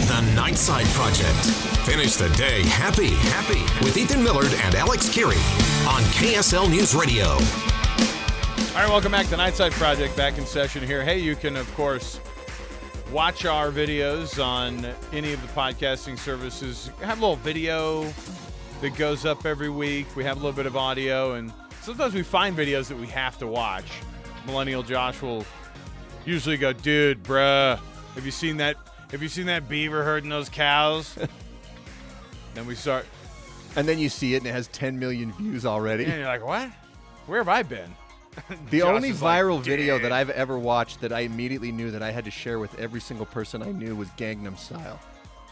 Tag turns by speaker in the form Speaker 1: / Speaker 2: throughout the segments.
Speaker 1: The Nightside Project. Finish the day happy with Ethan Millard and Alex Kirry on KSL News Radio.
Speaker 2: All right, welcome back to the Nightside Project, back in session here. Hey, you can, of course, watch our videos on any of the podcasting services. We have a little video that goes up every week. We have a little bit of audio, and sometimes we find videos that we have to watch. Millennial Josh will usually go, dude, bruh, have you seen that beaver herding those cows? Then we start.
Speaker 3: And then you see it, and it has 10 million views already.
Speaker 2: And you're like, what? Where have I been?
Speaker 3: The
Speaker 2: Josh
Speaker 3: only
Speaker 2: is like,
Speaker 3: viral video
Speaker 2: "Dude."
Speaker 3: that I've ever watched that I immediately knew that I had to share with every single person I knew was Gangnam Style.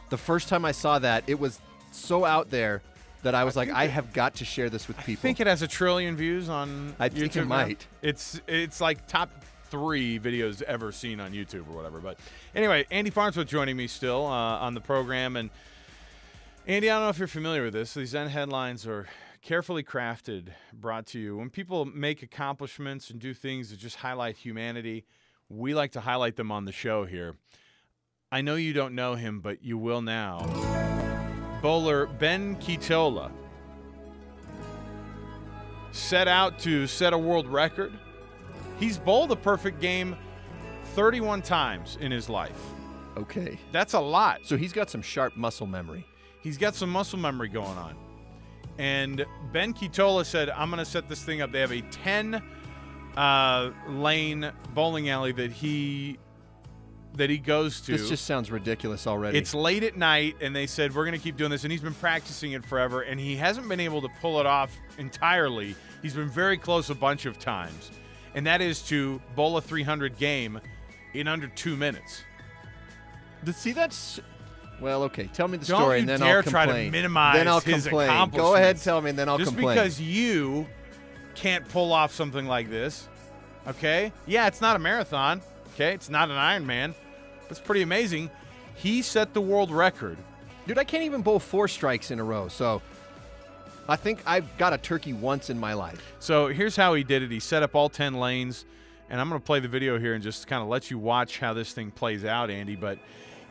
Speaker 3: The first time I saw that, it was so out there that I was like, I have got to share this with people.
Speaker 2: I think it has 1 trillion views on YouTube.
Speaker 3: I think it might.
Speaker 2: It's like top 3 videos ever seen on YouTube or whatever. But anyway, Andy Farnsworth joining me still on the program. And Andy, I don't know if you're familiar with this. These end headlines are carefully crafted, brought to you. When people make accomplishments and do things that just highlight humanity, we like to highlight them on the show here. I know you don't know him, but you will now. Bowler Ben Ketola set out to set a world record. He's bowled a perfect game 31 times in his life.
Speaker 3: Okay.
Speaker 2: That's a lot.
Speaker 3: So he's got some sharp muscle memory.
Speaker 2: He's got some muscle memory going on. And Ben Ketola said, I'm going to set this thing up. They have a 10-lane bowling alley that he goes to.
Speaker 3: This just sounds ridiculous already.
Speaker 2: It's late at night, and they said, we're going to keep doing this. And he's been practicing it forever, and he hasn't been able to pull it off entirely. He's been very close a bunch of times, and that is to bowl a 300 game in under 2 minutes.
Speaker 3: See, that's... Well, okay. Tell me the
Speaker 2: Don't
Speaker 3: story,
Speaker 2: you
Speaker 3: and then
Speaker 2: dare
Speaker 3: I'll complain.
Speaker 2: try to minimize
Speaker 3: then I'll
Speaker 2: his
Speaker 3: complain.
Speaker 2: accomplishments.
Speaker 3: Go ahead, tell me, and then I'll
Speaker 2: Just
Speaker 3: complain.
Speaker 2: because you can't pull off something like this, okay? Yeah, it's not a marathon, okay? It's not an Ironman, but it's pretty amazing. He set the world record.
Speaker 3: Dude, I can't even bowl 4 strikes in a row, so I think I've got a turkey once in my life.
Speaker 2: So here's how he did it. He set up all 10 lanes, and I'm going to play the video here and just kind of let you watch how this thing plays out, Andy, but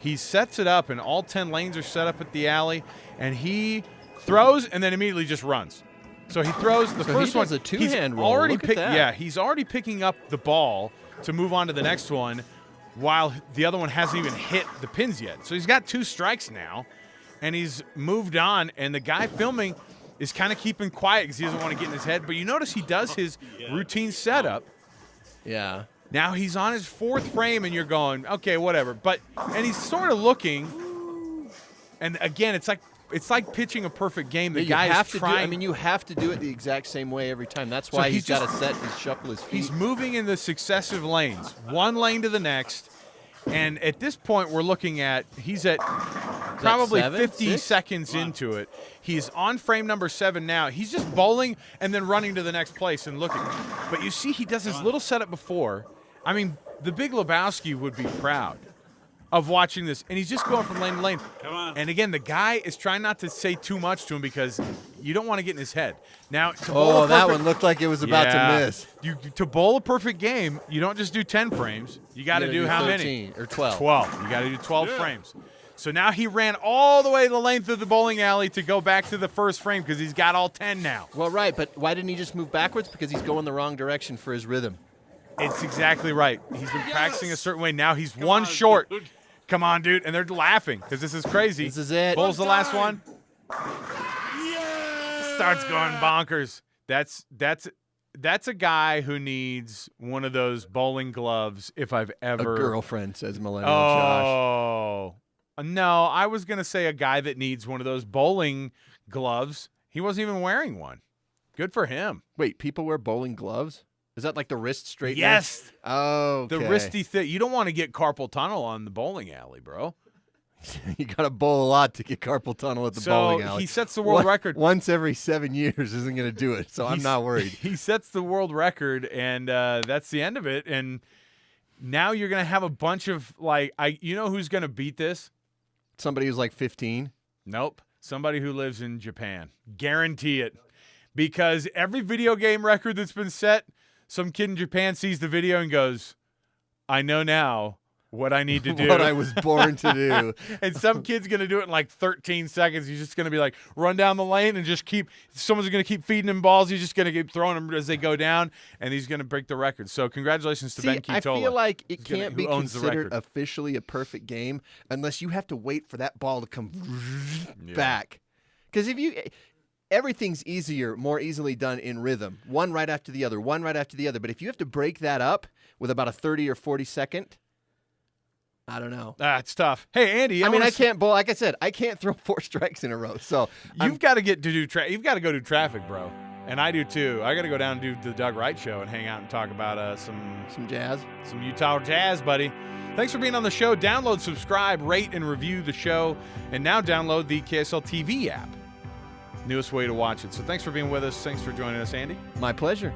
Speaker 2: he sets it up, and all 10 lanes are set up at the alley, and he throws and then immediately just runs. So he throws the first one.
Speaker 3: He does a two-hand roll.
Speaker 2: Already
Speaker 3: Look at that.
Speaker 2: Yeah, he's already picking up the ball to move on to the next one while the other one hasn't even hit the pins yet. So he's got 2 strikes now, and he's moved on, and the guy filming is kind of keeping quiet because he doesn't want to get in his head. But you notice he does his routine setup.
Speaker 3: Yeah.
Speaker 2: Now he's on his 4th frame, and you're going, okay, whatever. And he's sort of looking, and again, it's like pitching a perfect game. The guy is trying.
Speaker 3: You have to do it the exact same way every time. That's why he's got to set and shuffle his feet.
Speaker 2: He's moving in the successive lanes, one lane to the next, and at this point, we're looking at he's at probably 50 seconds into it. He's on frame number 7 now. He's just bowling and then running to the next place and looking. But you see, he does his little setup before. I mean, the Big Lebowski would be proud of watching this, and he's just going from lane to lane.
Speaker 4: Come on.
Speaker 2: And again, the guy is trying not to say too much to him because you don't want to get in his head. Now, to bowl
Speaker 3: that one looked like it was about to miss.
Speaker 2: To bowl a perfect game, you don't just do 10 frames. You got to do how
Speaker 3: 13
Speaker 2: many?
Speaker 3: or 12?
Speaker 2: 12. You got to do 12 frames. So now he ran all the way the length of the bowling alley to go back to the first frame because he's got all 10 now.
Speaker 3: Well, right, but why didn't he just move backwards? Because he's going the wrong direction for his rhythm.
Speaker 2: It's exactly right. He's been practicing a certain way. Now he's one short.
Speaker 4: Dude.
Speaker 2: Come on, dude. And they're laughing because this is crazy.
Speaker 3: This is it.
Speaker 2: Bowls the last one.
Speaker 4: Yeah.
Speaker 2: Starts going bonkers. That's a guy who needs one of those bowling gloves if I've ever.
Speaker 3: A girlfriend, says Millennial Josh.
Speaker 2: Oh. No, I was going to say a guy that needs one of those bowling gloves. He wasn't even wearing one. Good for him.
Speaker 3: Wait, people wear bowling gloves? Is that like the wrist straightener?
Speaker 2: Yes.
Speaker 3: Oh, okay.
Speaker 2: The wristy thing. You don't want to get carpal tunnel on the bowling alley, bro.
Speaker 3: You got to bowl a lot to get carpal tunnel at the bowling alley.
Speaker 2: So he sets the world record.
Speaker 3: Once every 7 years isn't going to do it, so I'm not worried.
Speaker 2: He sets the world record, and that's the end of it. And now you're going to have a bunch of, you know who's going to beat this?
Speaker 3: Somebody who's like 15?
Speaker 2: Nope. Somebody who lives in Japan. Guarantee it. Because every video game record that's been set, some kid in Japan sees the video and goes, I know now what I need to do.
Speaker 3: What I was born to do.
Speaker 2: And some kid's going to do it in like 13 seconds. He's just going to be like, run down the lane and just someone's going to keep feeding him balls. He's just going to keep throwing them as they go down, and he's going to break the record. So congratulations to Ben Ketola.
Speaker 3: I feel like it can't be considered officially a perfect game unless you have to wait for that ball to come back. Because everything's more easily done in rhythm. One right after the other, one right after the other. But if you have to break that up with about a 30 or 40 second, I don't know.
Speaker 2: It's tough. Hey, Andy.
Speaker 3: I can't bowl. Like I said, I can't throw 4 strikes in a row. So
Speaker 2: you've got to you've got to go do traffic, bro. And I do too. I got to go down and do the Doug Wright show and hang out and talk about
Speaker 3: some jazz,
Speaker 2: some Utah jazz, buddy. Thanks for being on the show. Download, subscribe, rate, and review the show. And now download the KSL TV app. Newest way to watch it. So thanks for being with us. Thanks for joining us, Andy.
Speaker 3: My pleasure.